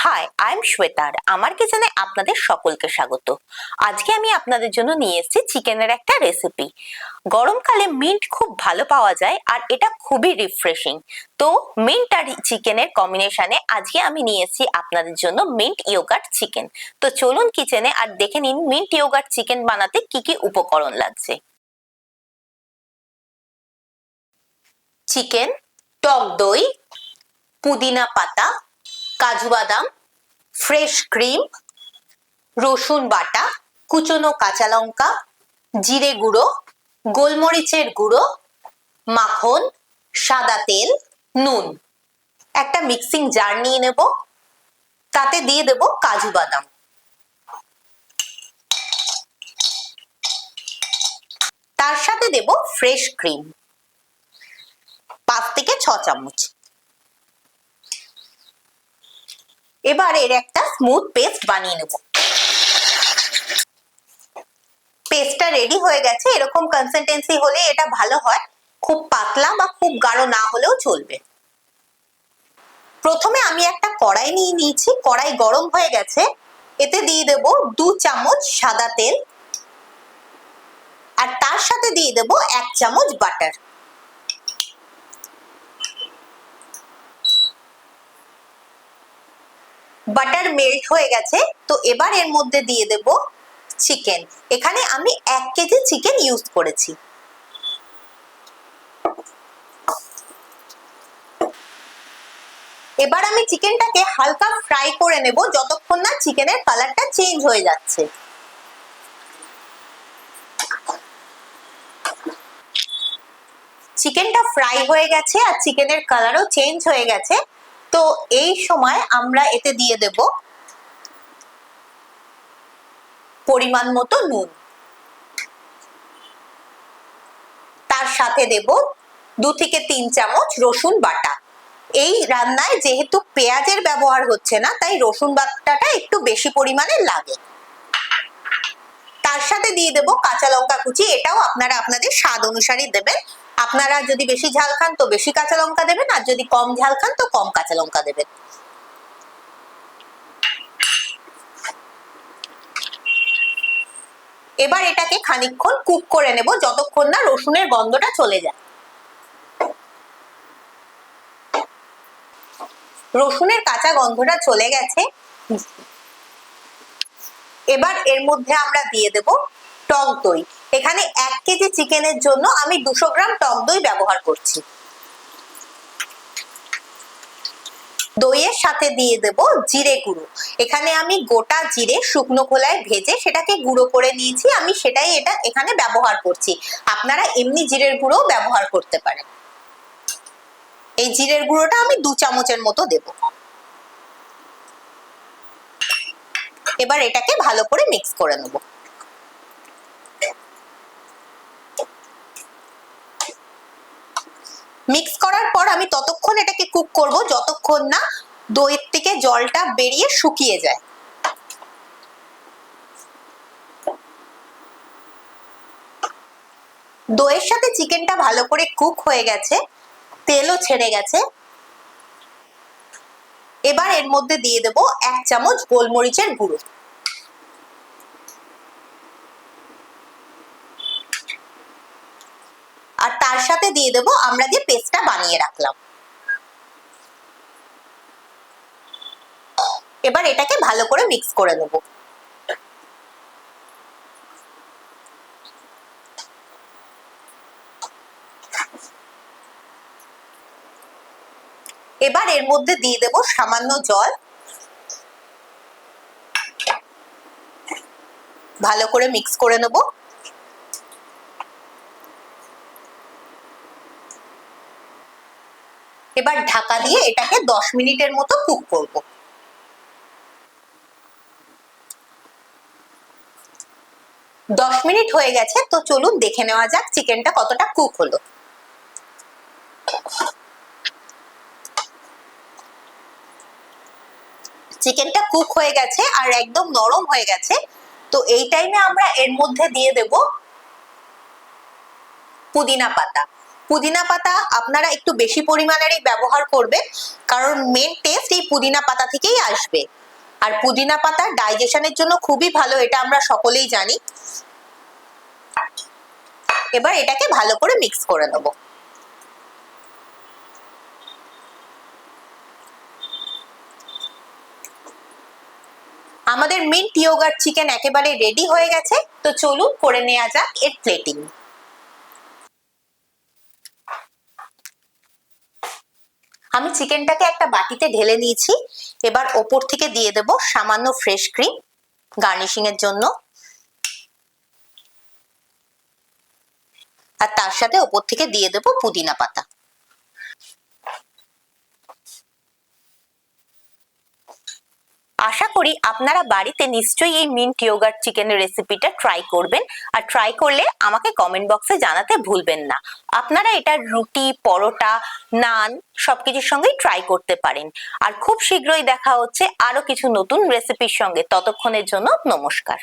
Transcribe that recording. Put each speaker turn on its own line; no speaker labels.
High, I am শ্বেতার। আমার কিচেনে আপনাদের সকলকে স্বাগত। আজকে আমি আপনাদের জন্য নিয়ে এসেছি চিকেনের একটা রেসিপি। গরমকালে মিন্ট খুব ভালো পাওয়া যায় আর এটা খুবই রিফ্রেশিং। তো মিন্ট আর চিকেনের কম্বিনেশনে আজকে আমি নিয়ে এসেছি আপনাদের জন্য মিন্ট ইয়োগার্ট চিকেন। তো চলুন কিচেনে আর দেখে নিন মিন্ট ইয়োগার্ট চিকেন বানাতে কি কি উপকরণ লাগছে। চিকেন, টক দই, পুদিনা পাতা, কাজু বাদাম, ফ্রেশ ক্রিম, রসুন বাটা, কুচনো কাঁচা লঙ্কা, জিরে গুঁড়ো, গোলমরিচের গুঁড়ো, মাখন, সাদা তেল, নুন। একটা মিক্সিং জার নিয়ে নেব, তাতে দিয়ে দেব কাজু বাদাম, তার সাথে দেব ফ্রেশ ক্রিম 5 থেকে 6 চামচ। এবার এর একটা স্মুথ পেস্ট বানিয়ে নেব। পেস্টটা রেডি হয়ে গেছে। এরকম কনসিস্টেন্সি হলে এটা ভালো হয়, খুব পাতলা বা খুব গাঢ় না হলেও চলবে। প্রথমে আমি একটা কড়াই নিয়ে নিয়েছি, কড়াই গরম হয়ে গেছে। এতে দিয়ে দেব 2 চামচ সাদা তেল আর তার সাথে দিয়ে দেব 1 চামচ বাটার। বাটার মেল্ট হয়ে গেছে, তো এবার এর মধ্যে দিয়ে দেব চিকেন। এখানে আমি 1 কেজি চিকেন ইউজ করেছি। এবার আমি চিকেনটাকে হালকা ফ্রাই করে নেব যতক্ষণ না চিকেনের কালারটা চেঞ্জ হয়ে যাচ্ছে। চিকেনটা ফ্রাই হয়ে গেছে আর চিকেনের কালারও চেঞ্জ হয়ে গেছে। তো এই সময় আমরা এতে দিয়ে দেব পরিমাণ মতো নুন, তার সাথে দেব 2 থেকে 3 চামচ রসুন বাটা। এই রান্নায় যেহেতু পেঁয়াজের ব্যবহার হচ্ছে না, তাই রসুন বাটাটা একটু বেশি পরিমাণে লাগে। তার সাথে দিয়ে দেব কাঁচা লঙ্কা কুচি। এটাও আপনারা আপনাদের স্বাদ অনুসারে দেবেন। আপনারা যদি বেশি ঝাল খান তো বেশি কাঁচা লঙ্কা দেবেন, আর যদি কম ঝাল খান তো কম কাঁচা লঙ্কা দেবেন। এবার এটাকে খানিকক্ষণ কুক করে নেব যতক্ষণ না রসুনের গন্ধটা চলে যায়। রসুনের কাঁচা গন্ধটা চলে গেছে। এবার এর মধ্যে আমরা দিয়ে দেব টক দই। এখানে 1 কেজি চিকেনের জন্য আমি 200 গ্রাম টক দই ব্যবহার করছি। দইয়ের সাথে দিয়ে দেব জিরে গুঁড়ো। এখানে আমি গোটা জিরে শুকনো খোলায় ভেজে সেটাকে গুঁড়ো করে নিয়েছি, আমি সেটাই এখানে ব্যবহার করছি। আপনারা এমনি জিরের গুঁড়ো ব্যবহার করতে পারেন। এই জিরের গুঁড়োটা আমি 2 চামচের মতো দেব। এবার এটাকে ভালো করে মিক্স করে নেব। মিক্স করার পর আমি ততক্ষণ এটাকে কুক করব যতক্ষণ না দইয়ের থেকে জলটা বেরিয়ে শুকিয়ে যায়। দইয়ের সাথে চিকেনটা ভালো করে কুক হয়ে গেছে, তেলও ছেড়ে গেছে। এবার এর মধ্যে দিয়ে দেব 1 চামচ গোলমরিচের গুঁড়ো, আর তার সাথে দিয়ে দেব আমরা যে পেস্টটা বানিয়ে রাখলাম। এবার এটাকে ভালো করে মিক্স করে নেব। এবার এর মধ্যে দিয়ে দেব সামান্য জল, ভালো করে মিক্স করে নেব। এবার ঢাকা দিয়ে এটাকে 10 মিনিটের মতো কুক করব। 10 মিনিট হয়ে গেছে, তো চলুন দেখে নেওয়া যাক চিকেনটা কতটা কুক হলো। চিকেনটা কুক হয়ে গেছে আর একদম নরম হয়ে গেছে। তো এই টাইমে আমরা এর মধ্যে দিয়ে দেব পুদিনা পাতা। পুদিনা পাতা আপনারা একটু বেশি পরিমাণেরই ব্যবহার করবেন, কারণ মেন টেস্ট এই পুদিনা পাতা থেকেই আসবে। আর পুদিনা পাতা ডাইজেশনের জন্য খুবই ভালো, এটা আমরা সকলেই জানি। এবার এটাকে ভালো করে মিক্স করে নেব। আমাদের মিন্ট ইয়োগার্ট চিকেন একেবারে রেডি হয়ে গেছে, তো চলুন করে নেওয়া যাক এর প্লেটিং। আমি চিকেনটাকে একটা বাটিতে ঢেলে নিয়েছি। এবার ওপর থেকে দিয়ে দেব সামান্য ফ্রেশ ক্রিম গার্নিশিং এর জন্য, আর তার সাথে ওপর থেকে দিয়ে দেব পুদিনা পাতা। আশা করি আপনারা বাড়িতে নিশ্চয়ই এই মিন্ট ইয়োগার্ট চিকেনের রেসিপিটা ট্রাই করবেন, আর ট্রাই করলে আমাকে কমেন্ট বক্সে জানাতে ভুলবেন না। আপনারা এটা রুটি, পরোটা, নান সবকিছুর সঙ্গেই ট্রাই করতে পারেন। আর খুব শীঘ্রই দেখা হচ্ছে আরো কিছু নতুন রেসিপির সঙ্গে। ততক্ষণের জন্য নমস্কার।